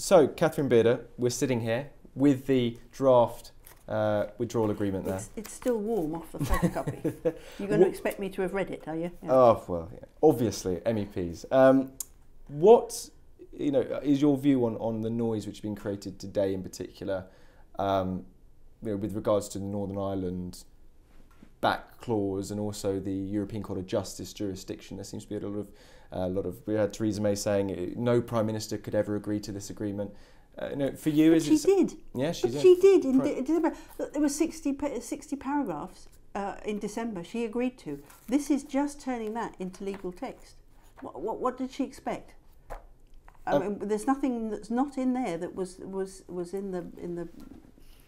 So, Catherine Bearder, we're sitting here with the draft withdrawal agreement there. It's still warm off the photocopy. You're going to expect me to have read it, are you? Yeah. Oh, well, yeah. Obviously, MEPs. What is your view on the noise which has been created today in particular, with regards to the Northern Ireland back clause and also the European Court of Justice jurisdiction? There seems to be a lot of. We had Theresa May saying no Prime Minister could ever agree to this agreement. For you, but she did. Yeah, she did. She did in December. There were 60 paragraphs in December. She agreed to. This is just turning that into legal text. What did she expect? I mean, there's nothing that's not in there that was in the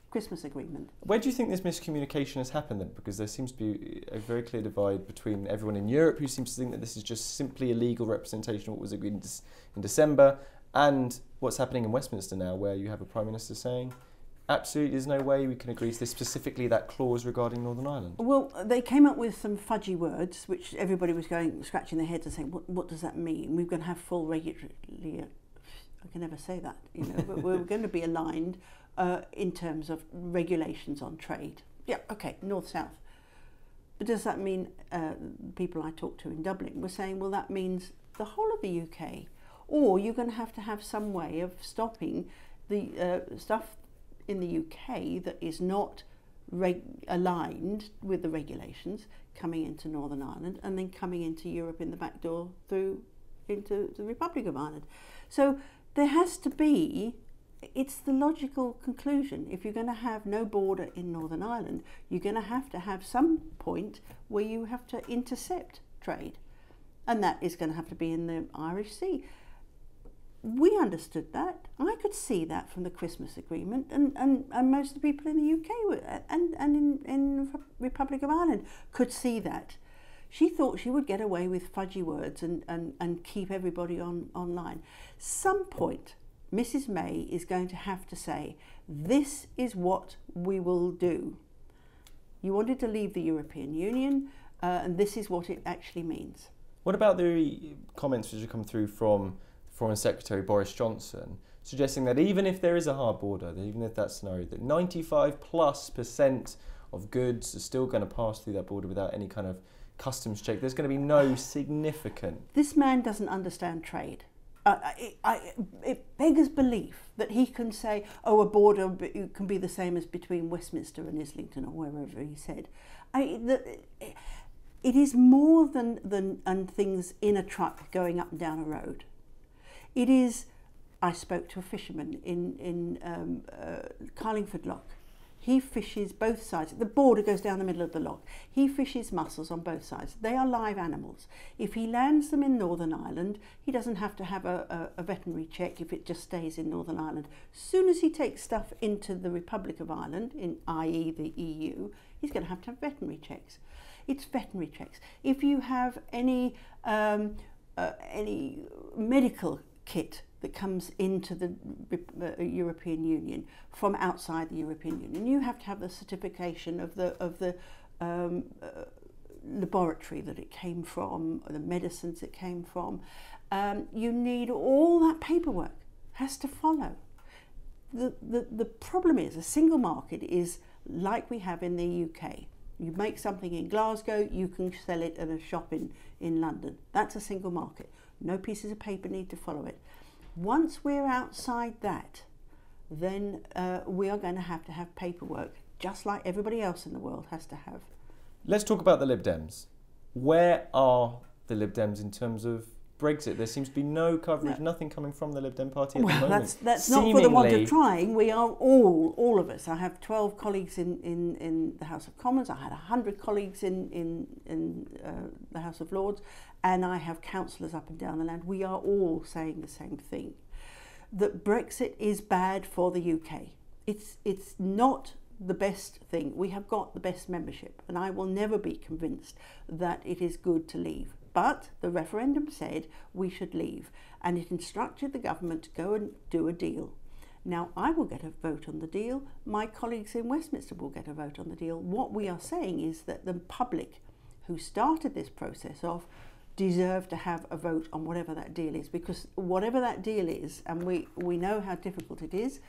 Christmas agreement. Where do you think this miscommunication has happened then? Because there seems to be a very clear divide between everyone in Europe who seems to think that this is just simply a legal representation of what was agreed in December, and what's happening in Westminster now, where you have a Prime Minister saying, absolutely, there's no way we can agree to this, specifically that clause regarding Northern Ireland. Well, they came up with some fudgy words, which everybody was scratching their heads and saying, what does that mean? We're going to have full regulatory, I can never say that, but we're going to be aligned in terms of regulations on trade. Yeah, okay, north-south. But does that mean, people I talked to in Dublin were saying, well, that means the whole of the UK, or you're going to have some way of stopping the stuff in the UK that is not aligned with the regulations coming into Northern Ireland and then coming into Europe in the back door into the Republic of Ireland. So there has to be, it's the logical conclusion. If you're going to have no border in Northern Ireland, you're going to have some point where you have to intercept trade. And that is going to have to be in the Irish Sea. We understood that. I could see that from the Christmas agreement, and most of the people in the UK and in the Republic of Ireland could see that. She thought she would get away with fudgy words and keep everybody online. Some point, Mrs May is going to have to say, this is what we will do. You wanted to leave the European Union, and this is what it actually means. What about the comments which have come through from Foreign Secretary Boris Johnson, suggesting that even if there is a hard border, that even if that scenario, that 95+% of goods are still going to pass through that border without any kind of customs check? There's going to be no significant... This man doesn't understand trade. It beggars belief that he can say, oh, a border can be the same as between Westminster and Islington or wherever he said. It is more than things in a truck going up and down a road. It is, I spoke to a fisherman in Carlingford Loch. He fishes both sides. The border goes down the middle of the loch. He fishes mussels on both sides. They are live animals. If he lands them in Northern Ireland, he doesn't have to have a veterinary check if it just stays in Northern Ireland. As soon as he takes stuff into the Republic of Ireland, i.e. the EU, he's going to have veterinary checks. It's veterinary checks. If you have any medical kit that comes into the European Union from outside the European Union, you have to have the certification of the laboratory that it came from, or the medicines it came from. You need all that paperwork, has to follow. The problem is a single market is like we have in the UK. You make something in Glasgow, you can sell it at a shop in London. That's a single market. No pieces of paper need to follow it. Once we're outside that, then we are going to have paperwork, just like everybody else in the world has to have. Let's talk about the Lib Dems. Where are the Lib Dems in terms of Brexit? There seems to be no coverage, nothing coming from the Lib Dem party at the moment. That's not for the want of trying. We are all of us. I have 12 colleagues in the House of Commons. I had 100 colleagues in the House of Lords, and I have councillors up and down the land. We are all saying the same thing, that Brexit is bad for the UK. It's not the best thing. We have got the best membership, and I will never be convinced that it is good to leave. But the referendum said we should leave, and it instructed the government to go and do a deal. Now, I will get a vote on the deal. My colleagues in Westminster will get a vote on the deal. What we are saying is that the public who started this process off deserve to have a vote on whatever that deal is, because whatever that deal is, and we know how difficult it is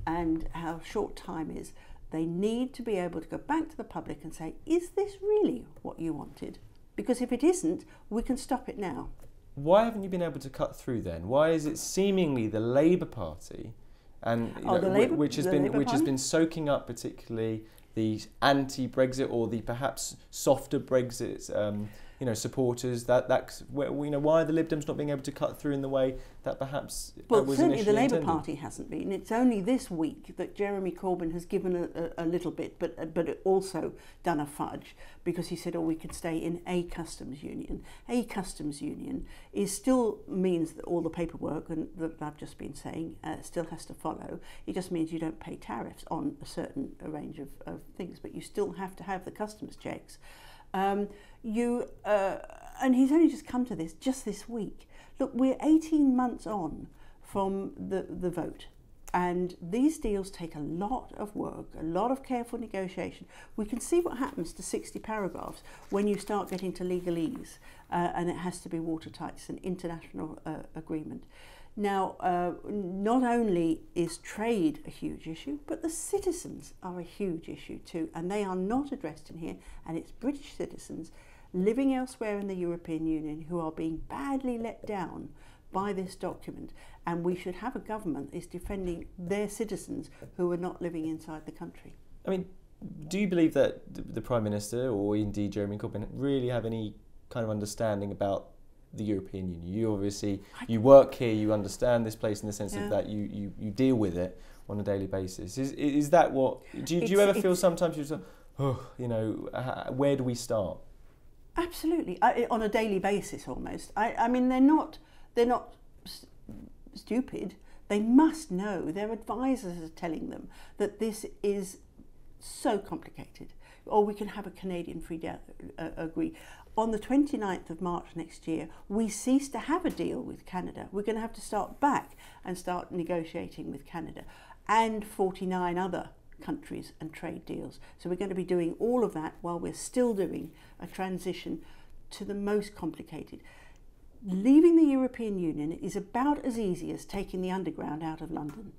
and how short time is, they need to be able to go back to the public and say, is this really what you wanted? Because if it isn't, we can stop it now. Why haven't you been able to cut through then? Why is it seemingly the Labour Party, and which has been soaking up particularly the anti-Brexit or the perhaps softer Brexit supporters, why are the Lib Dems not being able to cut through in the way that perhaps was certainly initially the Labour intended? Party hasn't been. It's only this week that Jeremy Corbyn has given a little bit, but also done a fudge, because he said, we could stay in a customs union. A customs union still means that all the paperwork that I've just been saying still has to follow. It just means you don't pay tariffs on a certain range of things, but you still have to have the customs checks. And he's only just come to this just this week. Look, we're 18 months on from the vote, and these deals take a lot of work, a lot of careful negotiation. We can see what happens to 60 paragraphs when you start getting to legalese, and it has to be watertight. It's an international agreement. Now, not only is trade a huge issue, but the citizens are a huge issue too, and they are not addressed in here, and it's British citizens living elsewhere in the European Union who are being badly let down by this document, and we should have a government that is defending their citizens who are not living inside the country. I mean, do you believe that the Prime Minister, or indeed Jeremy Corbyn, really have any kind of understanding about the European Union? You obviously, you work here, you understand this place in the sense of that you deal with it on a daily basis. Is that what, do you ever feel sometimes you're just, where do we start? Absolutely, on a daily basis almost. I mean, they're not stupid. They must know. Their advisors are telling them that this is so complicated. Or we can have a Canadian free agree. On the 29th of March next year, we cease to have a deal with Canada. We're going to have to start back and start negotiating with Canada and 49 other countries and trade deals. So we're going to be doing all of that while we're still doing a transition to the most complicated. Leaving the European Union is about as easy as taking the underground out of London.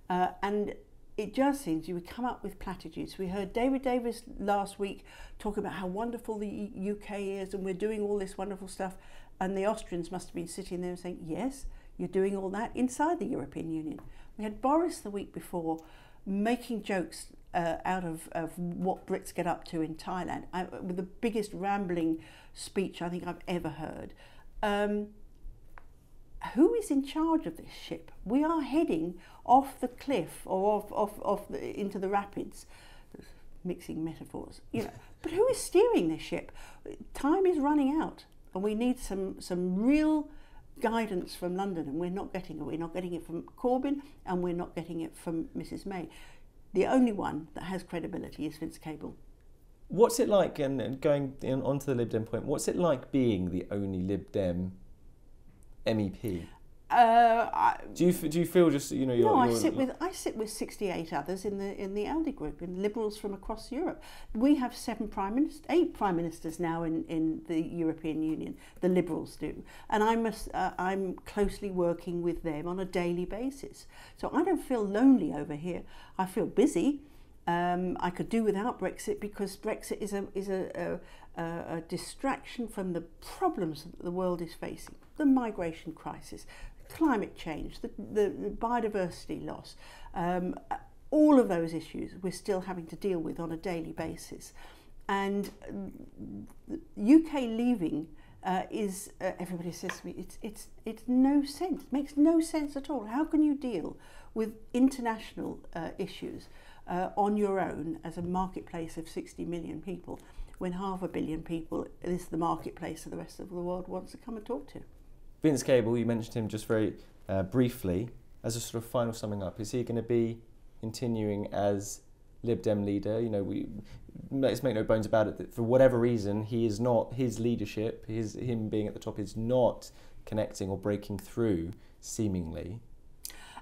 And it just seems you would come up with platitudes. We heard David Davis last week talk about how wonderful the UK is and we're doing all this wonderful stuff. And the Austrians must have been sitting there and saying, yes, you're doing all that inside the European Union. We had Boris the week before making jokes out of what Brits get up to in Thailand, with the biggest rambling speech I think I've ever heard. Who is in charge of this ship? We are heading off the cliff or into the rapids, mixing metaphors, But who is steering this ship? Time is running out, and we need some real guidance from London, and we're not getting it. We're not getting it from Corbyn, and we're not getting it from Mrs May. The only one that has credibility is Vince Cable. What's it like, and going onto the Lib Dem point, what's it like being the only Lib Dem MEP? Do you feel just No, I sit with 68 others in the ALDE group, in Liberals from across Europe. We have 8 prime ministers now in the European Union. The Liberals do, and I'm closely working with them on a daily basis. So I don't feel lonely over here. I feel busy. I could do without Brexit, because Brexit is a distraction from the problems that the world is facing: the migration crisis, climate change, the biodiversity loss, all of those issues we're still having to deal with on a daily basis. And UK leaving is, everybody says to me, it's no sense. It makes no sense at all. How can you deal with international issues on your own as a marketplace of 60 million people, when 500 million people is the marketplace that the rest of the world wants to come and talk to? Vince Cable, you mentioned him just very briefly. As a sort of final summing up, is he going to be continuing as Lib Dem leader? Let's make no bones about it, that for whatever reason, he is not, his leadership, him being at the top, is not connecting or breaking through, seemingly.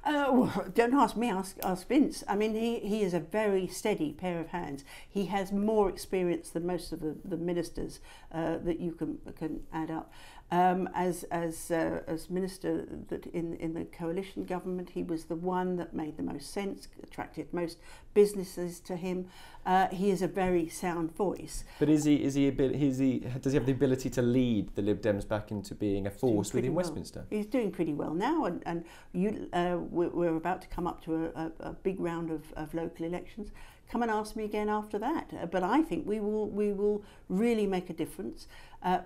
Well, don't ask me, ask Vince. I mean, he is a very steady pair of hands. He has more experience than most of the ministers that you can add up. As minister that in the coalition government, he was the one that made the most sense, attracted most businesses to him. He is a very sound voice. But does he have the ability to lead the Lib Dems back into being a force within Westminster? He's doing pretty well now, and we're about to come up to a big round of local elections. Come and ask me again after that. But I think we will really make a difference.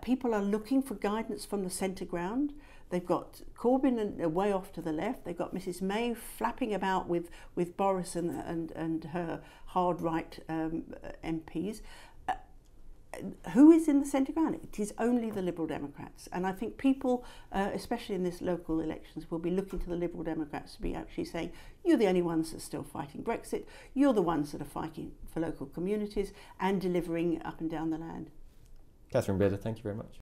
People are looking for guidance from the centre ground. They've got Corbyn way off to the left. They've got Mrs May flapping about with Boris and her hard right MPs. Who is in the centre ground? It is only the Liberal Democrats. And I think people, especially in this local elections, will be looking to the Liberal Democrats to be actually saying, you're the only ones that are still fighting Brexit, you're the ones that are fighting for local communities and delivering up and down the land. Catherine Bearder, thank you very much.